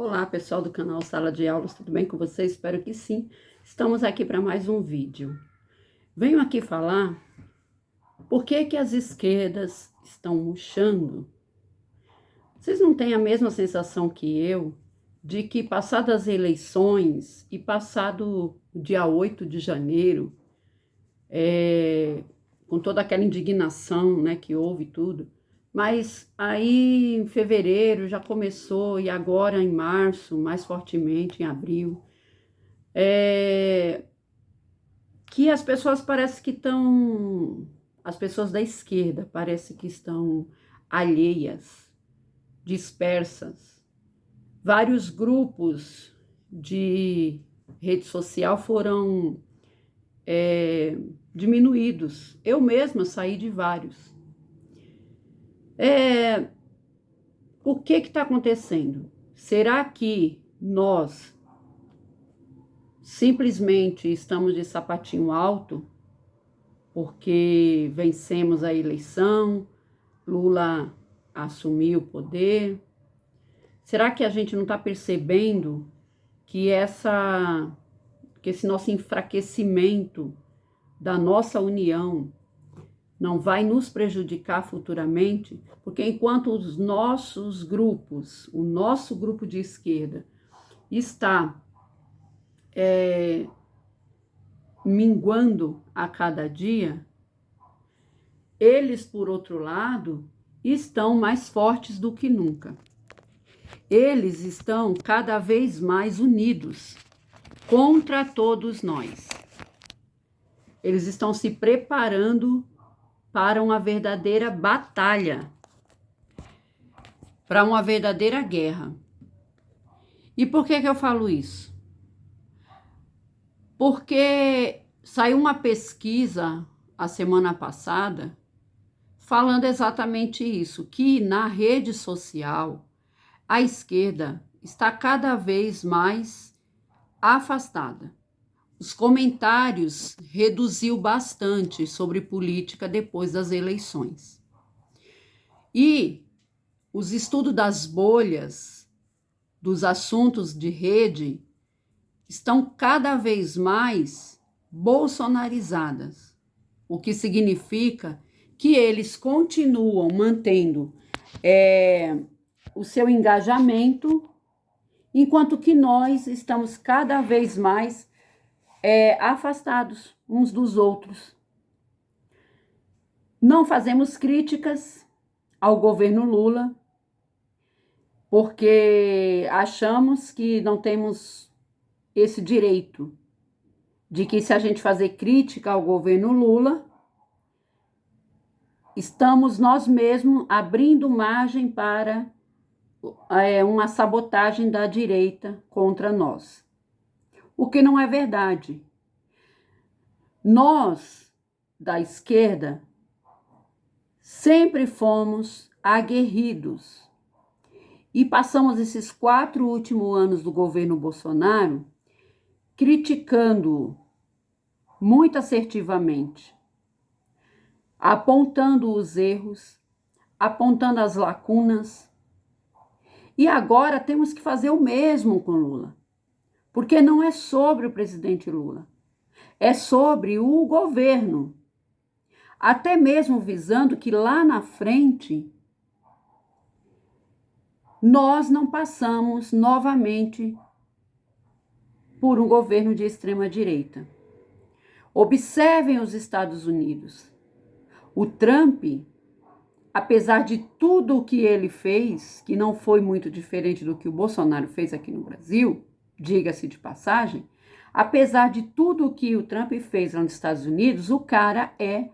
Olá, pessoal do canal Sala de Aulas, tudo bem com vocês? Espero que sim. Estamos aqui para mais um vídeo. Venho aqui falar por que as esquerdas estão murchando. Vocês não têm a mesma sensação que eu de que passadas as eleições e passado o dia 8 de janeiro, com toda aquela indignação, né, que houve tudo, mas aí em fevereiro já começou, e agora em março, mais fortemente, em abril, que as pessoas parecem que estão, as pessoas da esquerda parecem que estão alheias, dispersas. Vários grupos de rede social foram diminuídos. Eu mesma saí de vários. O que está acontecendo? Será que nós simplesmente estamos de sapatinho alto porque vencemos a eleição, Lula assumiu o poder? Será que a gente não está percebendo que esse nosso enfraquecimento da nossa união não vai nos prejudicar futuramente? Porque enquanto os nossos grupos, o nosso grupo de esquerda está minguando a cada dia, eles, por outro lado, estão mais fortes do que nunca. Eles estão cada vez mais unidos contra todos nós. Eles estão se preparando para uma verdadeira batalha, para uma verdadeira guerra. E por que eu falo isso? Porque saiu uma pesquisa a semana passada falando exatamente isso, que na rede social a esquerda está cada vez mais afastada. Os comentários reduziu bastante sobre política depois das eleições. E os estudos das bolhas, dos assuntos de rede, estão cada vez mais bolsonarizadas, o que significa que eles continuam mantendo o seu engajamento, enquanto que nós estamos cada vez mais afastados uns dos outros. Não fazemos críticas ao governo Lula, porque achamos que não temos esse direito, de que se a gente fazer crítica ao governo Lula, estamos nós mesmos abrindo margem para uma sabotagem da direita contra nós. O que não é verdade. Nós, da esquerda, sempre fomos aguerridos e passamos esses 4 últimos anos do governo Bolsonaro criticando-o muito assertivamente, apontando os erros, apontando as lacunas. E agora temos que fazer o mesmo com Lula, porque não é sobre o presidente Lula, é sobre o governo, até mesmo visando que lá na frente nós não passamos novamente por um governo de extrema-direita. Observem os Estados Unidos. O Trump, apesar de tudo o que ele fez, que não foi muito diferente do que o Bolsonaro fez aqui no Brasil, diga-se de passagem, apesar de tudo o que o Trump fez lá nos Estados Unidos, o cara é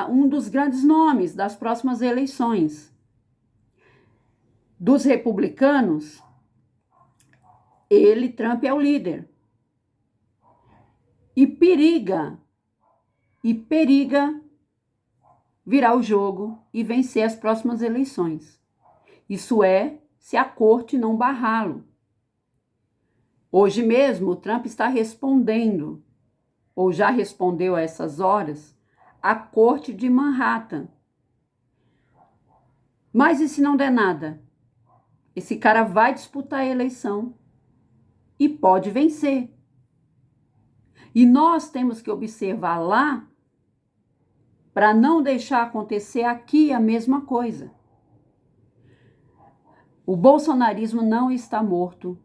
um dos grandes nomes das próximas eleições. Dos republicanos, Trump é o líder. E periga virar o jogo e vencer as próximas eleições. Isso é, se a corte não barrá-lo. Hoje mesmo, o Trump está respondendo, ou já respondeu a essas horas, à corte de Manhattan. Mas e se não der nada? Esse cara vai disputar a eleição e pode vencer. E nós temos que observar lá para não deixar acontecer aqui a mesma coisa. O bolsonarismo não está morto.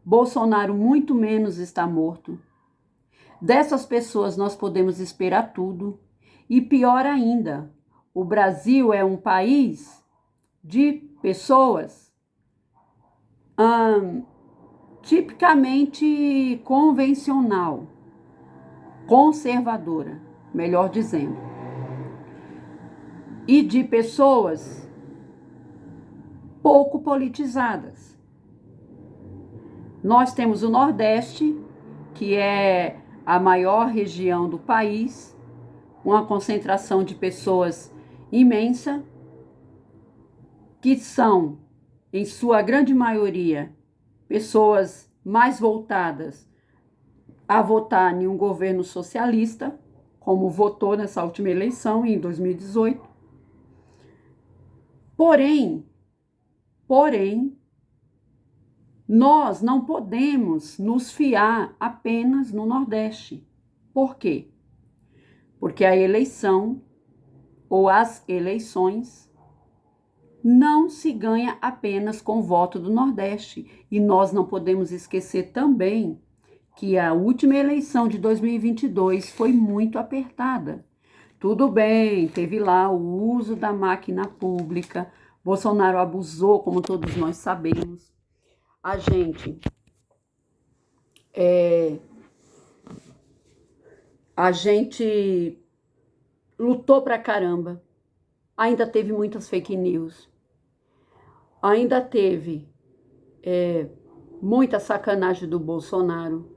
Bolsonaro muito menos está morto. Dessas pessoas nós podemos esperar tudo. E pior ainda, o Brasil é um país de pessoas tipicamente convencional, conservadora, melhor dizendo. E de pessoas pouco politizadas. Nós temos o Nordeste, que é a maior região do país, uma concentração de pessoas imensa, que são, em sua grande maioria, pessoas mais voltadas a votar em um governo socialista, como votou nessa última eleição, em 2018. Porém, nós não podemos nos fiar apenas no Nordeste. Por quê? Porque a eleição ou as eleições não se ganha apenas com o voto do Nordeste. E nós não podemos esquecer também que a última eleição de 2022 foi muito apertada. Tudo bem, teve lá o uso da máquina pública, Bolsonaro abusou, como todos nós sabemos. A gente lutou pra caramba. Ainda teve muitas fake news. Ainda teve muita sacanagem do Bolsonaro.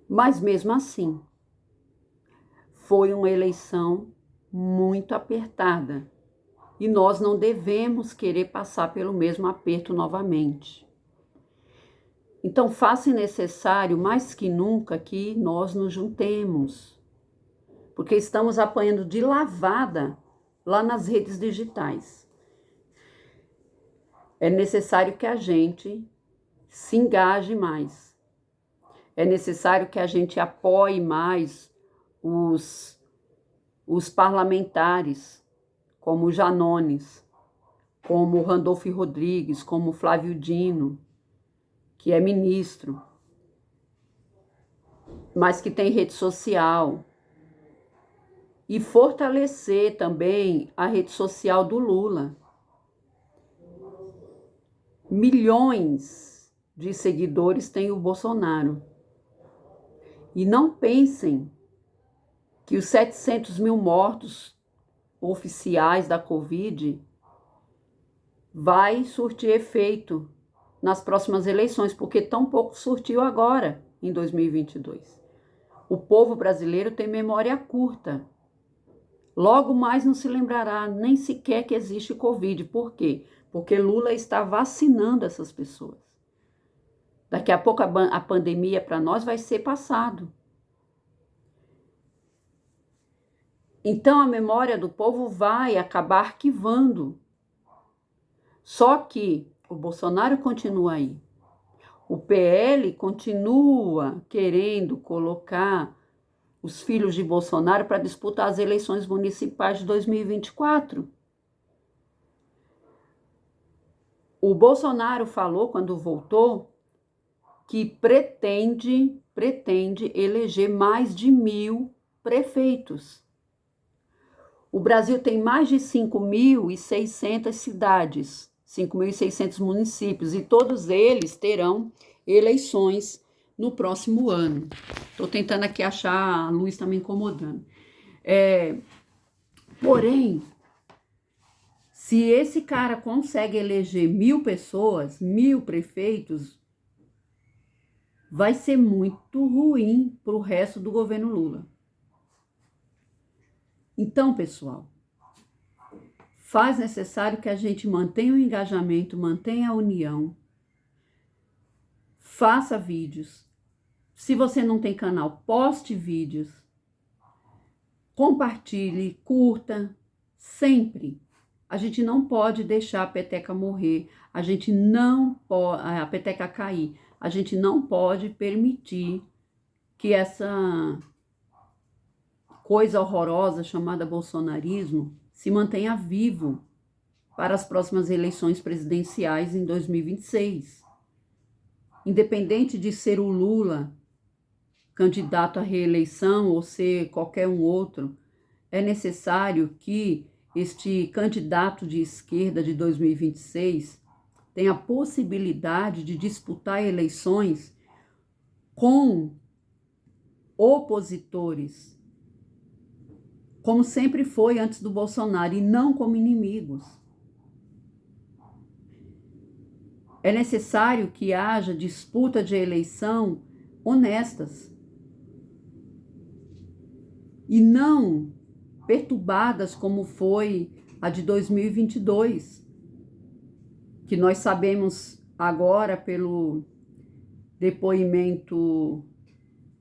Mas mesmo assim, foi uma eleição muito apertada. E nós não devemos querer passar pelo mesmo aperto novamente. Então, faça necessário, mais que nunca, que nós nos juntemos. Porque estamos apanhando de lavada lá nas redes digitais. É necessário que a gente se engaje mais. É necessário que a gente apoie mais os parlamentares, como o Janones, como o Randolfo Rodrigues, como o Flávio Dino, que é ministro, mas que tem rede social. E fortalecer também a rede social do Lula. Milhões de seguidores tem o Bolsonaro. E não pensem que os 700 mil mortos oficiais da Covid vai surtir efeito nas próximas eleições, porque tão pouco surtiu agora, em 2022. O povo brasileiro tem memória curta. Logo mais não se lembrará nem sequer que existe Covid. Por quê? Porque Lula está vacinando essas pessoas. Daqui a pouco a pandemia para nós vai ser passado. Então a memória do povo vai acabar arquivando. Só que o Bolsonaro continua aí. O PL continua querendo colocar os filhos de Bolsonaro para disputar as eleições municipais de 2024. O Bolsonaro falou, quando voltou, que pretende eleger mais de 1.000 prefeitos. O Brasil tem mais de 5.600 cidades, 5.600 municípios, e todos eles terão eleições no próximo ano. Estou tentando aqui achar, a luz está me incomodando. Porém, se esse cara consegue eleger 1.000 pessoas, 1.000 prefeitos, vai ser muito ruim para o resto do governo Lula. Então, pessoal, faz necessário que a gente mantenha o engajamento, mantenha a união, faça vídeos. Se você não tem canal, poste vídeos, compartilhe, curta, sempre. A gente não pode deixar a peteca morrer, a gente não pode, a peteca cair. A gente não pode permitir que essa coisa horrorosa chamada bolsonarismo se mantenha vivo para as próximas eleições presidenciais em 2026. Independente de ser o Lula candidato à reeleição ou ser qualquer um outro, é necessário que este candidato de esquerda de 2026 tenha a possibilidade de disputar eleições com opositores, como sempre foi antes do Bolsonaro, e não como inimigos. É necessário que haja disputa de eleição honestas e não perturbadas como foi a de 2022, que nós sabemos agora pelo depoimento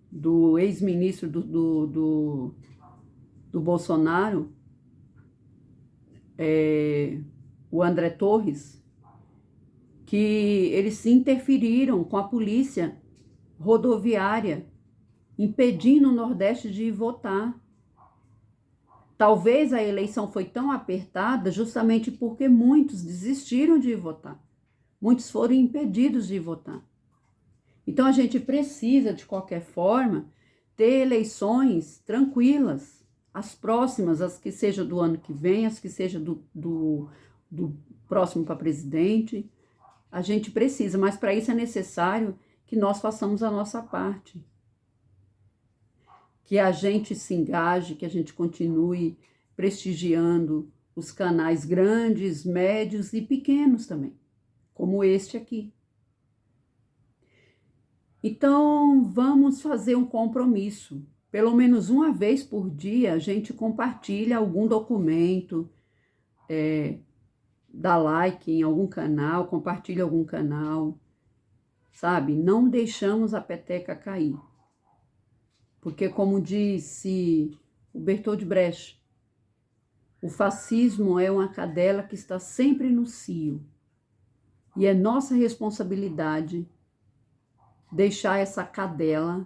do ex-ministro do Bolsonaro, o André Torres, que eles se interferiram com a polícia rodoviária, impedindo o Nordeste de votar. Talvez a eleição foi tão apertada justamente porque muitos desistiram de votar. Muitos foram impedidos de votar. Então a gente precisa, de qualquer forma, ter eleições tranquilas. As próximas, as que sejam do ano que vem, as que sejam do próximo para presidente. A gente precisa, mas para isso é necessário que nós façamos a nossa parte. Que a gente se engaje, que a gente continue prestigiando os canais grandes, médios e pequenos também, como este aqui. Então, vamos fazer um compromisso. Pelo menos uma vez por dia, a gente compartilha algum documento, dá like em algum canal, compartilha algum canal, sabe? Não deixamos a peteca cair. Porque, como disse o Bertold Brecht, o fascismo é uma cadela que está sempre no cio. E é nossa responsabilidade deixar essa cadela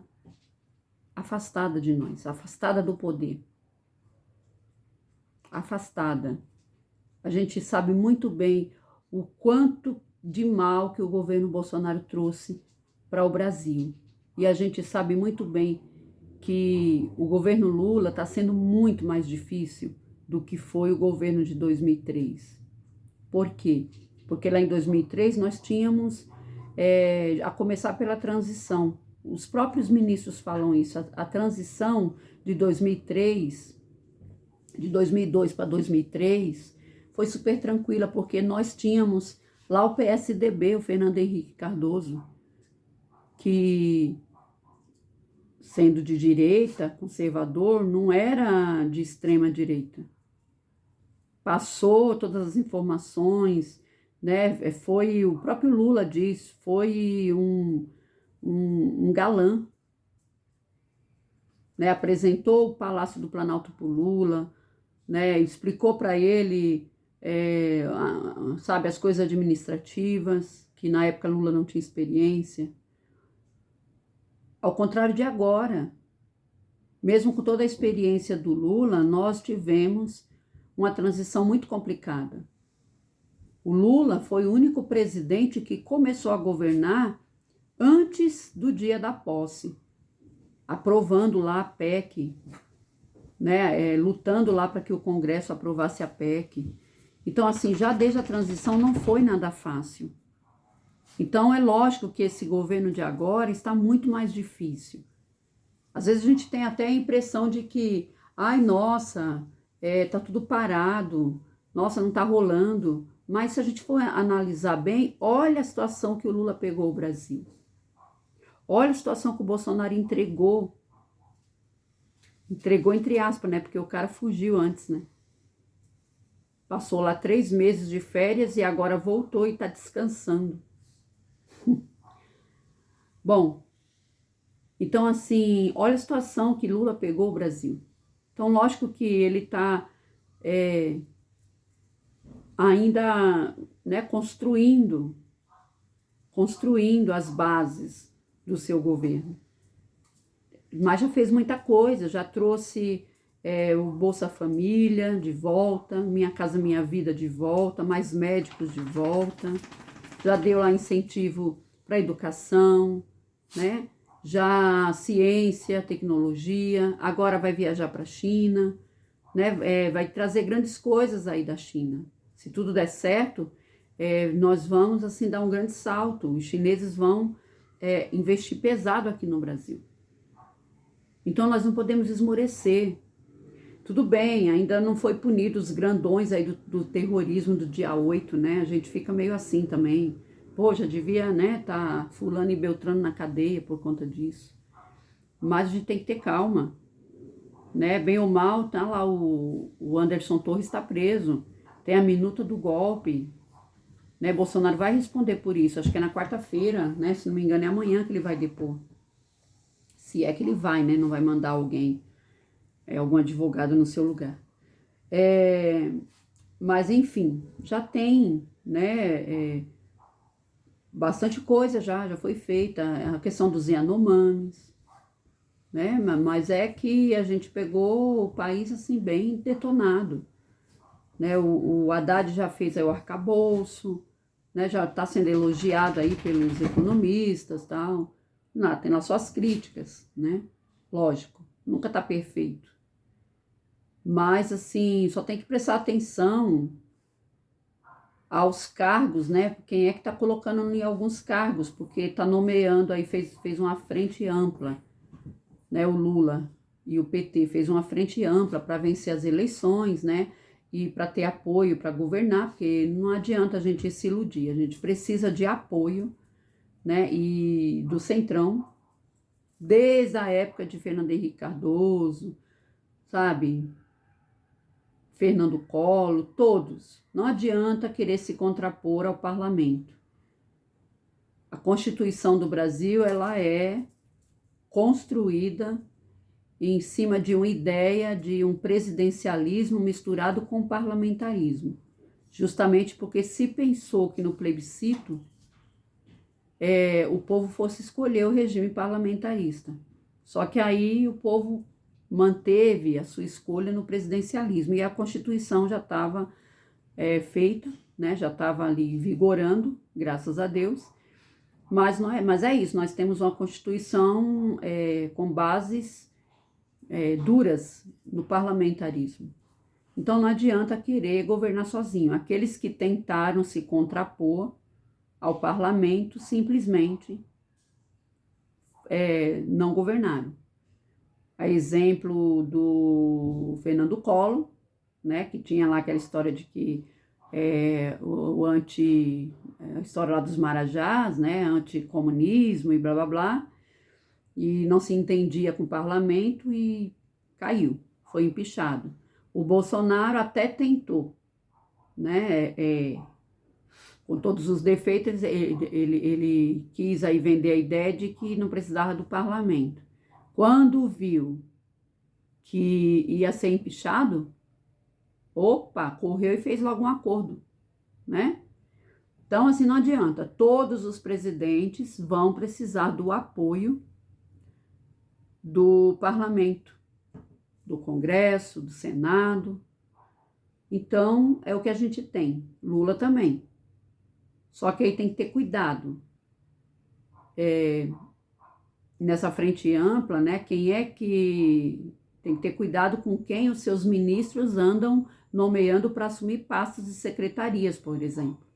afastada de nós, afastada do poder. Afastada. A gente sabe muito bem o quanto de mal que o governo Bolsonaro trouxe para o Brasil. E a gente sabe muito bem que o governo Lula está sendo muito mais difícil do que foi o governo de 2003. Por quê? Porque lá em 2003 nós tínhamos, a começar pela transição. Os próprios ministros falam isso. A transição de 2003, de 2002 para 2003, foi super tranquila, porque nós tínhamos lá o PSDB, o Fernando Henrique Cardoso, que, sendo de direita, conservador, não era de extrema direita. Passou todas as informações, né? Foi, o próprio Lula diz, foi um galã, né? Apresentou o Palácio do Planalto para o Lula, né? Explicou para ele, sabe, as coisas administrativas, que na época Lula não tinha experiência. Ao contrário de agora, mesmo com toda a experiência do Lula, nós tivemos uma transição muito complicada. O Lula foi o único presidente que começou a governar antes do dia da posse, aprovando lá a PEC, né, lutando lá para que o Congresso aprovasse a PEC. Então, assim, já desde a transição não foi nada fácil. Então, é lógico que esse governo de agora está muito mais difícil. Às vezes a gente tem até a impressão de que, ai, nossa, tá tudo parado, nossa, não tá rolando. Mas se a gente for analisar bem, olha a situação que o Lula pegou o Brasil. Olha a situação que o Bolsonaro entregou. Entregou entre aspas, né? Porque o cara fugiu antes, né? Passou lá 3 meses de férias e agora voltou e está descansando. Bom, então assim, olha a situação que Lula pegou o Brasil. Então, lógico que ele está ainda, né, construindo as bases do seu governo. Mas já fez muita coisa, já trouxe o Bolsa Família de volta, Minha Casa Minha Vida de volta, mais médicos de volta, já deu lá incentivo para a educação, né? Já ciência, tecnologia, agora vai viajar para a China, né? Vai trazer grandes coisas aí da China. Se tudo der certo, nós vamos assim dar um grande salto. Os chineses vão investir pesado aqui no Brasil. Então nós não podemos esmorecer. Tudo bem, ainda não foi punido os grandões aí do terrorismo do dia 8, né? A gente fica meio assim também. Pô, já devia, né, tá fulano e beltrano na cadeia por conta disso. Mas a gente tem que ter calma, né? Bem ou mal, tá lá o Anderson Torres está preso. Tem a minuta do golpe, né? Bolsonaro vai responder por isso. Acho que é na quarta-feira, né? Se não me engano, é amanhã que ele vai depor. Se é que ele vai, né? Não vai mandar alguém, algum advogado no seu lugar. Mas, enfim, já tem, né? Bastante coisa já foi feita. A questão dos Yanomamis, né? Mas é que a gente pegou o país, assim, bem detonado, né? O Haddad já fez aí o arcabouço, né? Já está sendo elogiado aí pelos economistas, tal. Não, tem lá suas críticas, né? Lógico, nunca está perfeito. Mas, assim, só tem que prestar atenção aos cargos, né? Quem é que está colocando em alguns cargos, porque está nomeando aí, fez uma frente ampla, né? O Lula e o PT fez uma frente ampla para vencer as eleições, né? E para ter apoio para governar, porque não adianta a gente se iludir, a gente precisa de apoio, né? E do Centrão, desde a época de Fernando Henrique Cardoso, sabe? Fernando Collor, todos. Não adianta querer se contrapor ao parlamento. A Constituição do Brasil, ela é construída em cima de uma ideia de um presidencialismo misturado com parlamentarismo. Justamente porque se pensou que no plebiscito o povo fosse escolher o regime parlamentarista. Só que aí o povo manteve a sua escolha no presidencialismo e a Constituição já estava feita, né? Já estava ali vigorando, graças a Deus. Mas é isso, nós temos uma Constituição com bases duras no parlamentarismo. Então não adianta querer governar sozinho. Aqueles que tentaram se contrapor ao parlamento simplesmente não governaram. A exemplo do Fernando Collor, né, que tinha lá aquela história de que a história lá dos Marajás, né, anticomunismo e blá blá blá, e não se entendia com o parlamento e caiu, foi empichado. O Bolsonaro até tentou, né, com todos os defeitos, ele quis aí vender a ideia de que não precisava do parlamento. Quando viu que ia ser empichado, opa, correu e fez logo um acordo, né? Então, assim, não adianta. Todos os presidentes vão precisar do apoio do parlamento, do Congresso, do Senado. Então, é o que a gente tem. Lula também. Só que aí tem que ter cuidado. Nessa frente ampla, né? Quem é que tem que ter cuidado com quem os seus ministros andam nomeando para assumir pastas de secretarias, por exemplo.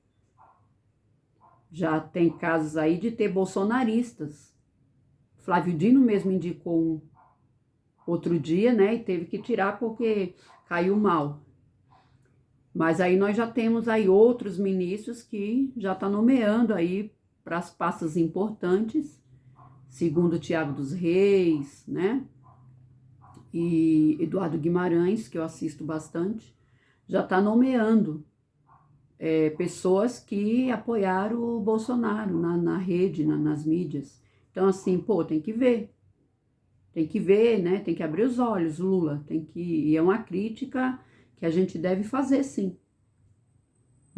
Já tem casos aí de ter bolsonaristas. Flávio Dino mesmo indicou um outro dia, né? E teve que tirar porque caiu mal. Mas aí nós já temos aí outros ministros que já estão nomeando aí para as pastas importantes, segundo Tiago dos Reis, né? E Eduardo Guimarães, que eu assisto bastante, já está nomeando pessoas que apoiaram o Bolsonaro na rede, nas mídias. Então, assim, pô, tem que ver, né? Tem que abrir os olhos, Lula, e é uma crítica que a gente deve fazer, sim.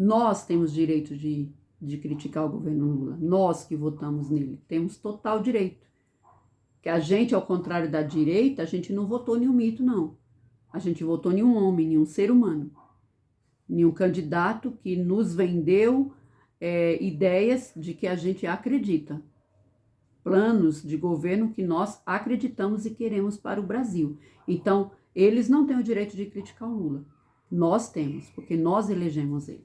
Nós temos direito de criticar o governo Lula. Nós que votamos nele. Temos total direito. Que a gente, ao contrário da direita, a gente não votou em um mito, não. A gente votou em um homem, em um ser humano. Em um candidato que nos vendeu ideias de que a gente acredita. Planos de governo que nós acreditamos e queremos para o Brasil. Então, eles não têm o direito de criticar o Lula. Nós temos, porque nós elegemos ele.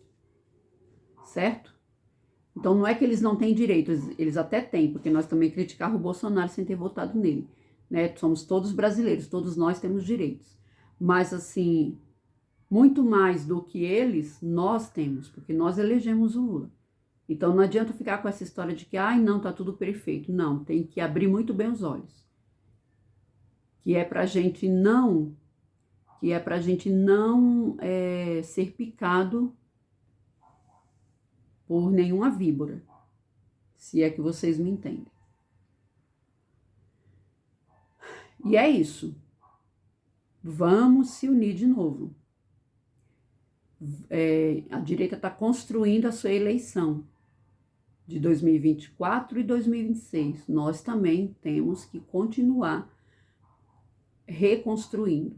Certo? Então, não é que eles não têm direito, eles até têm, porque nós também criticamos o Bolsonaro sem ter votado nele. Né? Somos todos brasileiros, todos nós temos direitos. Mas, assim, muito mais do que eles, nós temos, porque nós elegemos o Lula. Então, não adianta ficar com essa história de que, ai, não, tá tudo perfeito. Não, tem que abrir muito bem os olhos. Que é pra gente não ser picado por nenhuma víbora, se é que vocês me entendem. E é isso. Vamos se unir de novo. A direita está construindo a sua eleição de 2024 e 2026. Nós também temos que continuar reconstruindo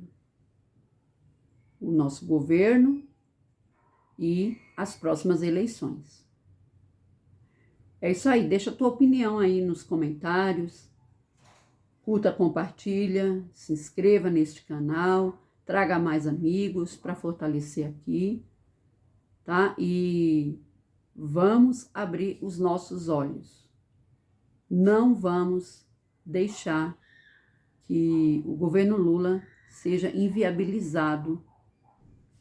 o nosso governo e as próximas eleições. É isso aí, deixa a tua opinião aí nos comentários, curta, compartilha, se inscreva neste canal, traga mais amigos para fortalecer aqui, tá? E vamos abrir os nossos olhos. Não vamos deixar que o governo Lula seja inviabilizado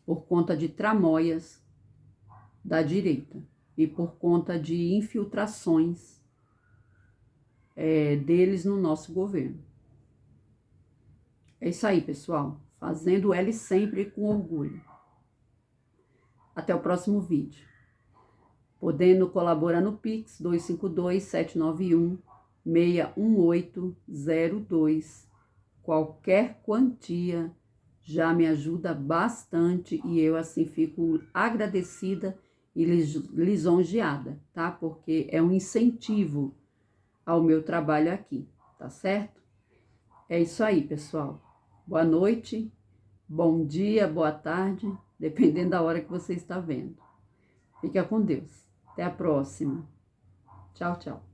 por conta de tramóias da direita e por conta de infiltrações deles no nosso governo. É isso aí, pessoal. Fazendo L sempre com orgulho. Até o próximo vídeo. Podendo colaborar no Pix 252-791-61802. Qualquer quantia já me ajuda bastante e eu assim fico agradecida e lisonjeada, tá? Porque é um incentivo ao meu trabalho aqui, tá certo? É isso aí, pessoal. Boa noite, bom dia, boa tarde, dependendo da hora que você está vendo. Fica com Deus. Até a próxima. Tchau, tchau.